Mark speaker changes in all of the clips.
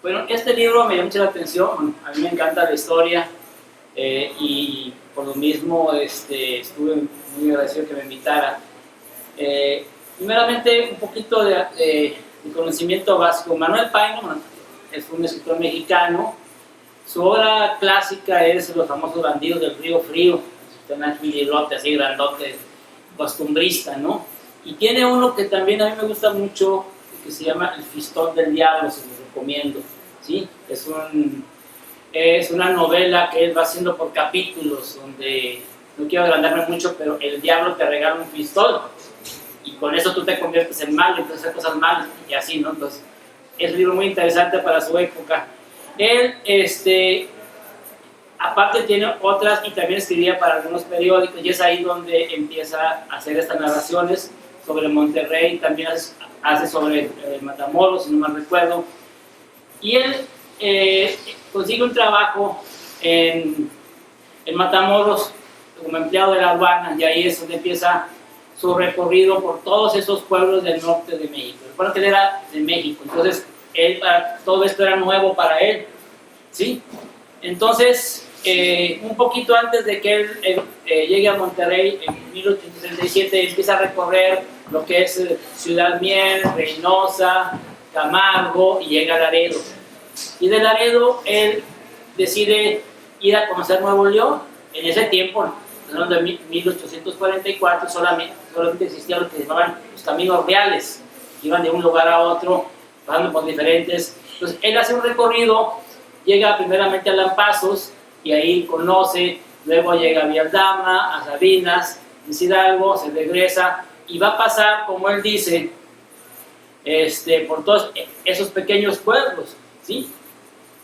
Speaker 1: Bueno, este libro me llamó mucho la atención, a mí me encanta la historia y por lo mismo estuve muy agradecido que me invitara. Primeramente, un poquito de conocimiento básico. Manuel Paino, bueno, es un escritor mexicano. Su obra clásica es Los famosos bandidos del Río Frío. Tiene un librote así grandote, costumbrista, ¿no? Y tiene uno que también a mí me gusta mucho, que se llama El Fistón del Diablo, se los recomiendo, ¿sí? Es una novela que él va haciendo por capítulos, donde, no quiero agrandarme mucho, pero el diablo te regala un pistón, y con eso tú te conviertes en malo, y puedes hacer cosas malas, y así, ¿no? Entonces, es un libro muy interesante para su época. Él, aparte tiene otras, y también escribía para algunos periódicos, y es ahí donde empieza a hacer estas narraciones sobre Monterrey, también hace sobre Matamoros, si no mal recuerdo, y él consigue un trabajo en Matamoros como empleado de la aduana, y ahí es donde empieza su recorrido por todos esos pueblos del norte de México. Recuerda que él era de México, entonces todo esto era nuevo para él, ¿sí? Entonces, un poquito antes de que él llegue a Monterrey, en 1837, empieza a recorrer lo que es Ciudad Mier, Reynosa, Camargo, y llega a Laredo. Y de Laredo él decide ir a conocer Nuevo León. En ese tiempo, en 1844, solamente existían lo que se llamaban los caminos reales, que iban de un lugar a otro, pasando por diferentes. Entonces él hace un recorrido, llega primeramente a Lampazos, y ahí conoce, luego llega a Vialdama, a Sabinas, en Hidalgo, se regresa, y va a pasar, como él dice, por todos esos pequeños pueblos, ¿sí?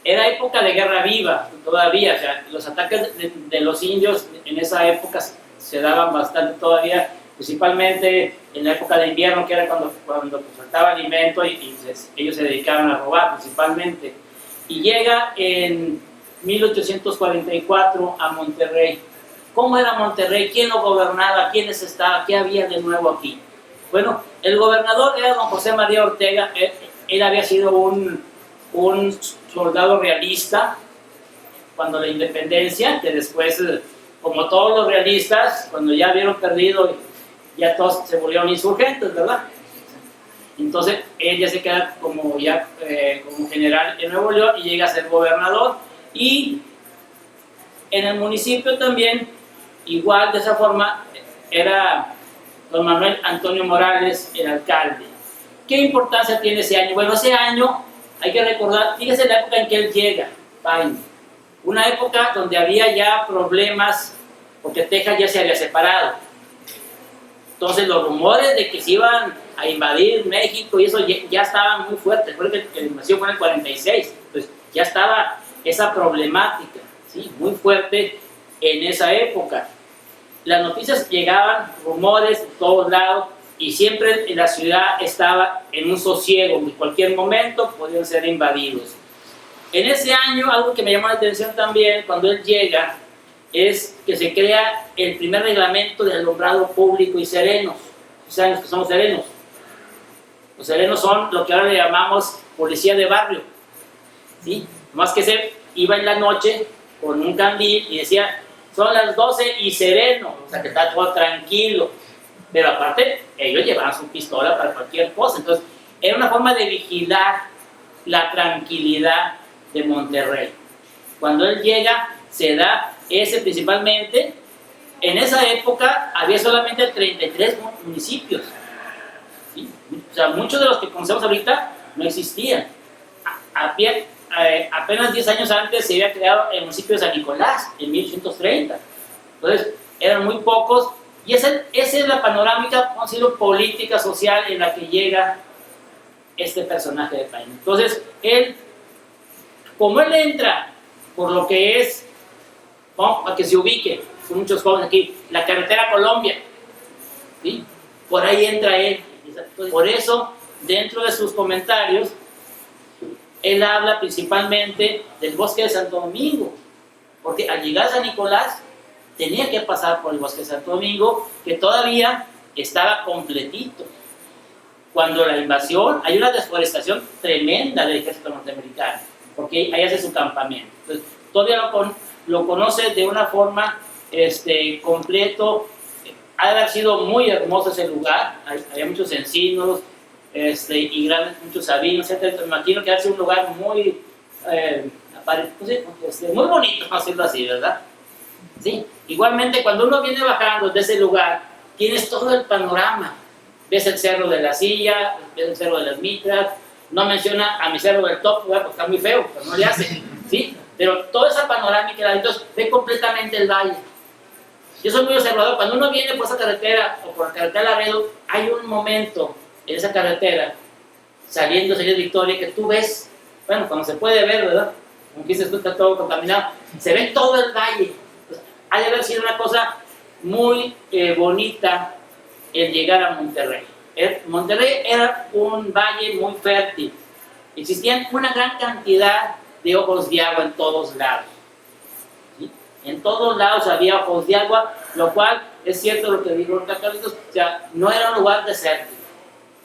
Speaker 1: Era época de guerra viva todavía, o sea, los ataques de los indios en esa época se daban bastante todavía, principalmente en la época de invierno, que era cuando faltaba alimento, y ellos se dedicaban a robar principalmente. Y llega en 1844 a Monterrey. ¿Cómo era Monterrey? ¿Quién lo gobernaba? ¿Quiénes estaban? ¿Qué había de nuevo aquí? Bueno, el gobernador era don José María Ortega. Él había sido un soldado realista cuando la independencia, que después, como todos los realistas, cuando ya vieron perdido, ya todos se volvieron insurgentes, ¿verdad? Entonces él ya se queda como general en Nuevo León y llega a ser gobernador. Y en el municipio también, igual de esa forma, era don Manuel Antonio Morales el alcalde. ¿Qué importancia tiene ese año? Bueno, ese año hay que recordar, fíjese la época en que él llega, Paino, una época donde había ya problemas, porque Texas ya se había separado. Entonces los rumores de que se iban a invadir México y eso ya estaban muy fuertes. Recuerden que la invasión fue en el 46, entonces ya estaba esa problemática, ¿sí? Muy fuerte en esa época. Las noticias llegaban, rumores de todos lados, y siempre la ciudad estaba en un sosiego, en cualquier momento podían ser invadidos. En ese año, algo que me llamó la atención también, cuando él llega, es que se crea el primer reglamento de alumbrado público y serenos. ¿Saben los que somos serenos? Los serenos son lo que ahora le llamamos policía de barrio, ¿sí? Más que se iba en la noche con un candil y decía, son las 12 y sereno, o sea que está todo tranquilo. Pero aparte, ellos llevaban su pistola para cualquier cosa. Entonces, era una forma de vigilar la tranquilidad de Monterrey. Cuando él llega, se da ese principalmente. En esa época había solamente 33 municipios, ¿sí? O sea, muchos de los que conocemos ahorita no existían. Apenas 10 años antes se había creado el municipio de San Nicolás, en 1830. Entonces, eran muy pocos. Y esa es la panorámica, vamos a decirlo, política, social, en la que llega este personaje de Paino. Entonces, como él entra por lo que es, para que se ubique, son muchos jóvenes aquí, la carretera Colombia, ¿sí? Por ahí entra él. Por eso, dentro de sus comentarios, él habla principalmente del bosque de Santo Domingo, porque al llegar a San Nicolás, tenía que pasar por el bosque de Santo Domingo, que todavía estaba completito. cuando la invasión, hay una desforestación tremenda del ejército norteamericano, porque ahí hace su campamento. Entonces, todavía lo conoce de una forma completo. Ha de haber sido muy hermoso ese lugar, había muchos encinos y muchos sabinos, etc. Me imagino que ha sido un lugar muy, muy bonito, vamos a decirlo así, ¿verdad? Sí. Igualmente, cuando uno viene bajando de ese lugar, tienes todo el panorama. Ves el Cerro de la Silla, ves el Cerro de las Mitras, no menciona a mi Cerro del Top, porque está muy feo, pero no le hace, ¿sí? Pero toda esa panorámica, entonces ve completamente el valle. Yo soy muy observador, cuando uno viene por esa carretera, o por la carretera Laredo, hay un momento en esa carretera, saliendo de Victoria, que tú ves, bueno, cuando se puede ver, ¿verdad? Como dices tú, está todo contaminado, se ve todo el valle. Entonces, ha de haber sido una cosa muy bonita el llegar a Monterrey. Monterrey era un valle muy fértil. Existían una gran cantidad de ojos de agua en todos lados. ¿Sí? En todos lados había ojos de agua, lo cual es cierto lo que dijo Carlitos, o sea, no era un lugar desértico,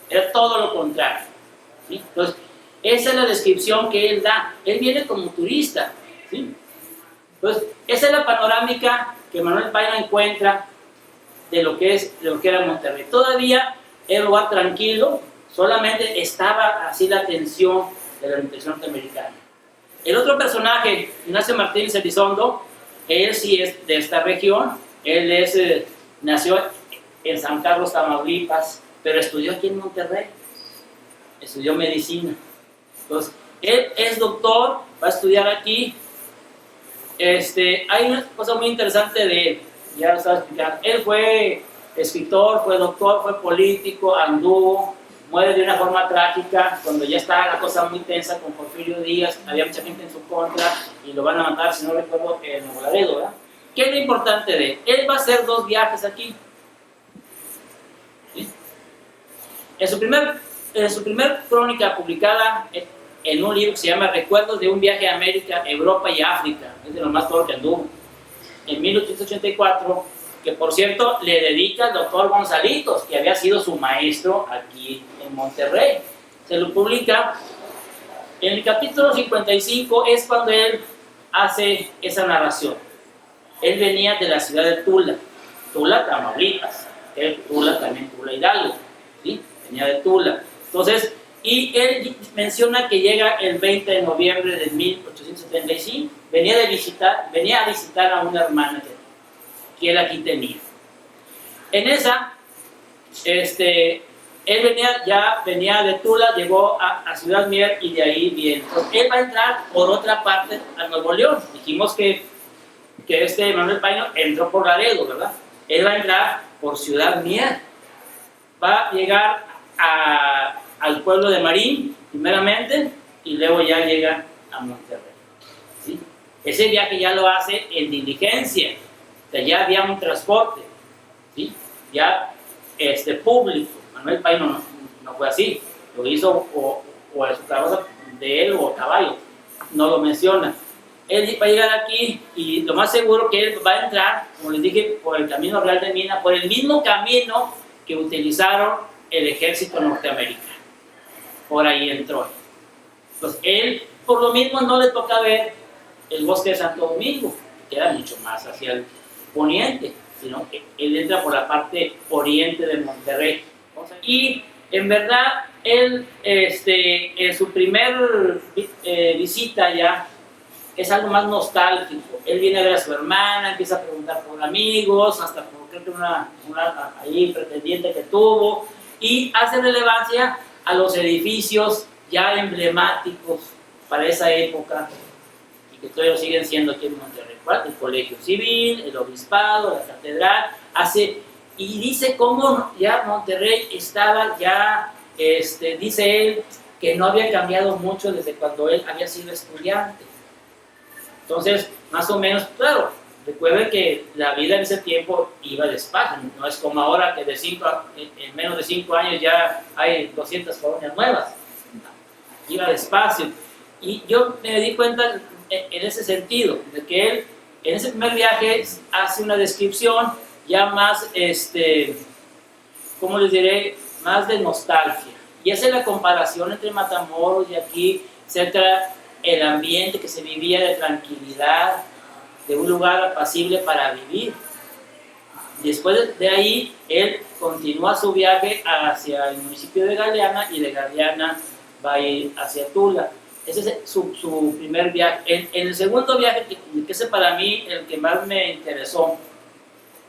Speaker 1: era todo lo contrario. ¿Sí? Entonces, esa es la descripción que él da. Él viene como turista. ¿Sí? Entonces, esa es la panorámica que Manuel Paino encuentra de lo que era Monterrey. Todavía era un lugar tranquilo, solamente estaba así la tensión de la invasión norteamericana. El otro personaje, Ignacio Martínez Elizondo, él sí es de esta región, él nació en San Carlos, Tamaulipas, pero estudió aquí en Monterrey, estudió medicina. Entonces, él es doctor, va a estudiar aquí. Hay una cosa muy interesante de él. Ya lo estaba explicando. Él fue escritor, fue doctor, fue político, anduvo, muere de una forma trágica cuando ya estaba la cosa muy tensa con Porfirio Díaz, había mucha gente en su contra y lo van a matar, si no recuerdo, en Nuevo Laredo, ¿verdad? ¿Qué es lo importante de él? Él va a hacer 2 viajes aquí. ¿Sí? En su primer crónica publicada en un libro que se llama Recuerdos de un viaje a América, Europa y África, es de lo más todo que anduvo, en 1884, que por cierto le dedica al doctor Gonzalitos, que había sido su maestro aquí en Monterrey. Se lo publica. En el capítulo 55 es cuando él hace esa narración. Él venía de la ciudad de Tula, Tamaulipas, Tula también, Tula Hidalgo, ¿sí? Venía de Tula. Entonces, y él menciona que llega el 20 de noviembre de 1875, venía a visitar a una hermana que él aquí tenía. En esa, él venía de Tula, llegó a Ciudad Mier y de ahí viene. Entonces, él va a entrar por otra parte a Nuevo León. Dijimos que Manuel Paino entró por Laredo, ¿verdad? Él va a entrar por Ciudad Mier. Va a llegar al pueblo de Marín, primeramente, y luego ya llega a Monterrey. ¿Sí? Ese viaje ya lo hace en diligencia, o sea, ya había un transporte, ¿sí? Ya público. Manuel Paino no fue así, lo hizo o a su carroza de él o a caballo, no lo menciona. Él va a llegar aquí y lo más seguro que él va a entrar, como les dije, por el camino real de Mina, por el mismo camino que utilizaron el ejército norteamericano. Por ahí entró. Entonces, él, por lo mismo, no le toca ver el bosque de Santo Domingo, que queda mucho más hacia el poniente, sino que él entra por la parte oriente de Monterrey. Y, en verdad, él, en su primer visita ya, es algo más nostálgico. Él viene a ver a su hermana, empieza a preguntar por amigos, hasta por creo que una ahí pretendiente que tuvo, y hace relevancia a los edificios ya emblemáticos para esa época y que todavía siguen siendo aquí en Monterrey. El Colegio Civil, el Obispado, la Catedral, y dice cómo ya Monterrey estaba ya, dice él, que no había cambiado mucho desde cuando él había sido estudiante. Entonces, más o menos, claro, recuerden que la vida en ese tiempo iba despacio, no es como ahora que en menos de 5 años ya hay 200 colonias nuevas, iba despacio. Y yo me di cuenta en ese sentido, de que él en ese primer viaje hace una descripción ya más, ¿cómo les diré? Más de nostalgia. Y hace la comparación entre Matamoros y aquí, etcétera, el ambiente que se vivía de tranquilidad, de un lugar apacible para vivir. Después de ahí, él continúa su viaje hacia el municipio de Galeana y de Galeana va a ir hacia Tula. Ese es su primer viaje. En el segundo viaje, que es para mí el que más me interesó,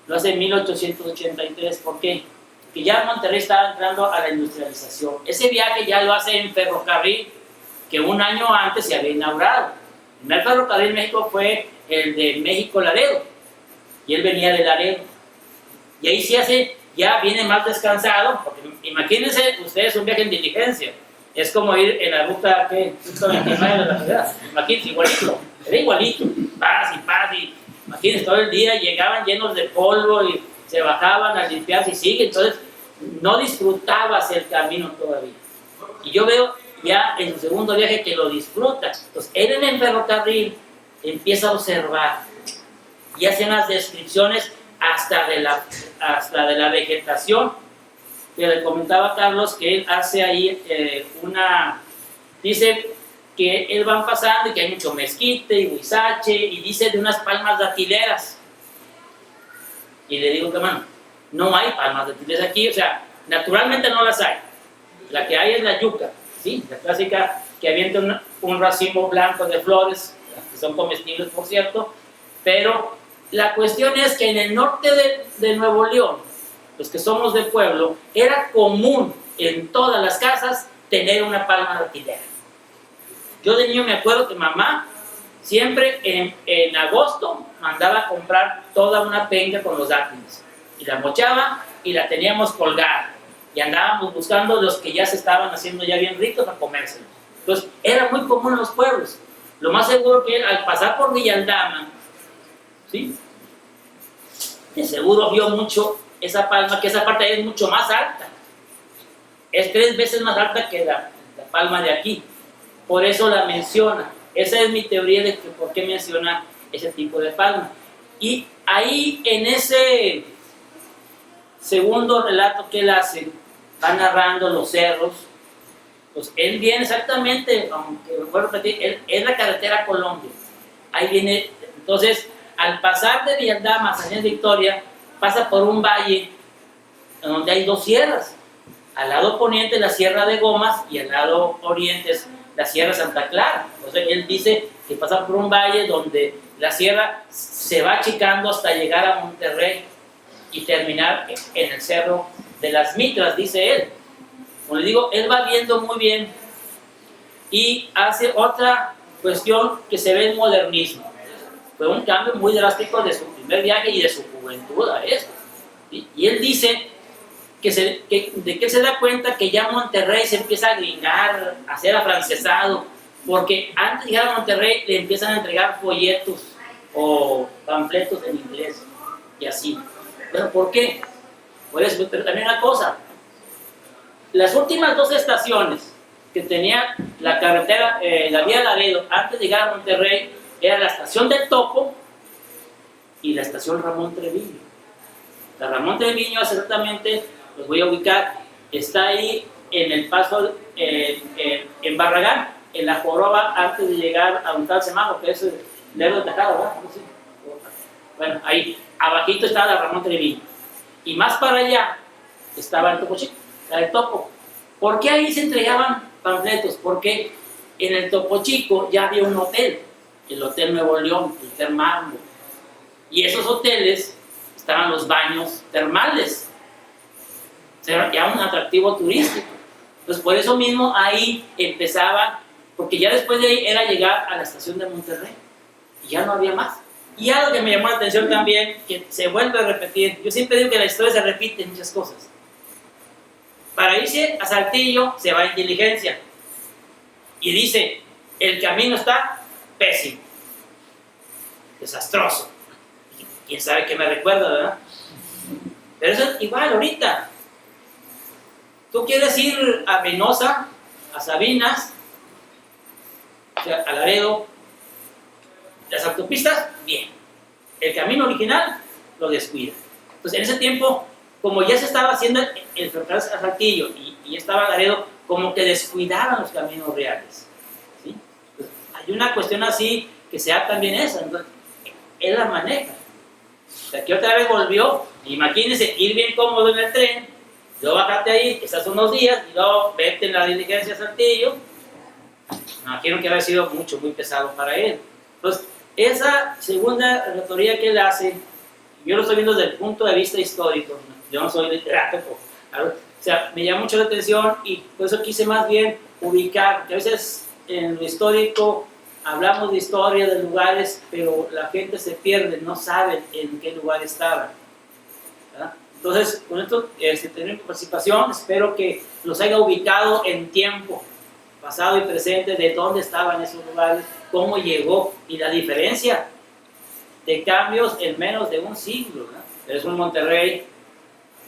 Speaker 1: lo hace en 1883. ¿Por qué? Porque ya Monterrey estaba entrando a la industrialización. Ese viaje ya lo hace en ferrocarril, que un año antes se había inaugurado. El primer ferrocarril en México fue el de México-Laredo, y él venía de Laredo. Y ahí se hace, ya viene más descansado, porque imagínense ustedes un viaje en diligencia. Es como ir en la ruta, ¿qué? 129 de la ciudad. Imagínense, igualito, era igualito. Paz, y imagínense, todo el día llegaban llenos de polvo y se bajaban a limpiarse y sigue. Entonces, no disfrutabas el camino todavía. Y yo veo ya en su segundo viaje que lo disfruta. Entonces, él en el ferrocarril empieza a observar y hace unas descripciones hasta de la vegetación, que le comentaba a Carlos que él hace ahí dice que él van pasando y que hay mucho mezquite y huizache, y dice de unas palmas datileras. Y le digo que, mano, no hay palmas datileras aquí, o sea, naturalmente no las hay. La que hay es la yuca, ¿sí? La clásica que avienta un racimo blanco de flores, que son comestibles, por cierto, pero la cuestión es que en el norte de Nuevo León, los que somos de pueblo, era común en todas las casas tener una palma datilera. Yo de niño me acuerdo que mamá siempre en agosto mandaba a comprar toda una penca con los dátiles, y la mochaba y la teníamos colgada, y andábamos buscando los que ya se estaban haciendo ya bien ricos a comérselos. Entonces era muy común en los pueblos. Lo más seguro que él, al pasar por Villa Aldama, ¿sí?, de seguro vio mucho esa palma, que esa parte es mucho más alta, es 3 veces más alta que la palma de aquí, por eso la menciona. Esa es mi teoría de que por qué menciona ese tipo de palma. Y ahí en ese segundo relato que él hace, va narrando los cerros. Pues él viene exactamente, aunque lo voy a repetir, es la carretera a Colombia. Ahí viene, entonces, al pasar de Villaldama a San Luis Victoria, pasa por un valle donde hay 2 sierras. Al lado poniente la Sierra de Gomas y al lado oriente es la Sierra Santa Clara. Entonces él dice que pasa por un valle donde la sierra se va achicando hasta llegar a Monterrey y terminar en el Cerro de las Mitras, dice él. Como le digo, él va viendo muy bien y hace otra cuestión que se ve en modernismo. Fue un cambio muy drástico de su primer viaje y de su juventud a esto. Y él dice de que se da cuenta que ya Monterrey se empieza a gringar, a ser afrancesado, porque antes de llegar a Monterrey le empiezan a entregar folletos o panfletos en inglés y así. ¿Pero por qué? Por eso, pero también una cosa, las últimas 2 estaciones que tenía la carretera, la vía Laredo, antes de llegar a Monterrey, era la estación del Topo y la estación Ramón Treviño. La Ramón Treviño, exactamente, los voy a ubicar, está ahí en el paso, en Barragán, en la Joroba, antes de llegar a un tal semáforo, que es el Lerdo de Tacada, ¿verdad? No sé. Bueno, ahí, abajito estaba la Ramón Treviño. Y más para allá estaba el Topo Chico, el Topo. ¿Por qué ahí se entregaban panfletos? Porque en el Topo Chico ya había un hotel, el Hotel Nuevo León, el Hotel Marmo. Y esos hoteles estaban los baños termales. Era ya un atractivo turístico. Entonces, por eso mismo ahí empezaba, porque ya después de ahí era llegar a la estación de Monterrey. Y ya no había más. Y algo que me llamó la atención también, que se vuelve a repetir. Yo siempre digo que la historia se repite en muchas cosas. Para irse a Saltillo se va en diligencia. Y dice, el camino está pésimo, desastroso. Quién sabe qué me recuerda, ¿verdad? Pero eso es igual ahorita. Tú quieres ir a Venosa, a Sabinas, o sea, a Laredo, las autopistas, bien. El camino original lo descuida. Entonces, en ese tiempo, como ya se estaba haciendo el ferrocarril a Saltillo y estaba Laredo, como que descuidaban los caminos reales, ¿sí? Pues hay una cuestión así que sea también esa, entonces, él la maneja. O sea, que otra vez volvió, imagínense, ir bien cómodo en el tren, luego bajarte ahí, estás unos días, y luego vete en la diligencia a Saltillo. Me imagino que había sido muy pesado para él. Entonces, esa segunda relatoría que él hace, yo lo estoy viendo desde el punto de vista histórico, yo no soy literato, o sea, me llama mucho la atención y por eso quise más bien ubicar, que a veces en lo histórico hablamos de historia, de lugares, pero la gente se pierde, no sabe en qué lugar estaban, ¿verdad? Entonces, con esto tener participación, espero que los haya ubicado en tiempo, pasado y presente, de dónde estaban esos lugares, cómo llegó y la diferencia de cambios en menos de un siglo, ¿no? Es un Monterrey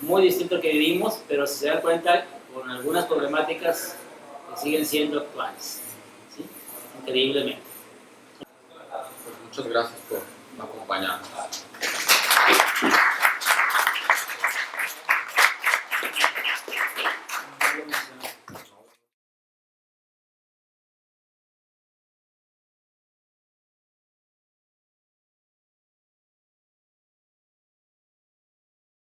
Speaker 1: muy distinto al que vivimos, pero si se dan cuenta, con algunas problemáticas que siguen siendo actuales, ¿sí? Increíblemente.
Speaker 2: Pues muchas gracias por acompañarnos.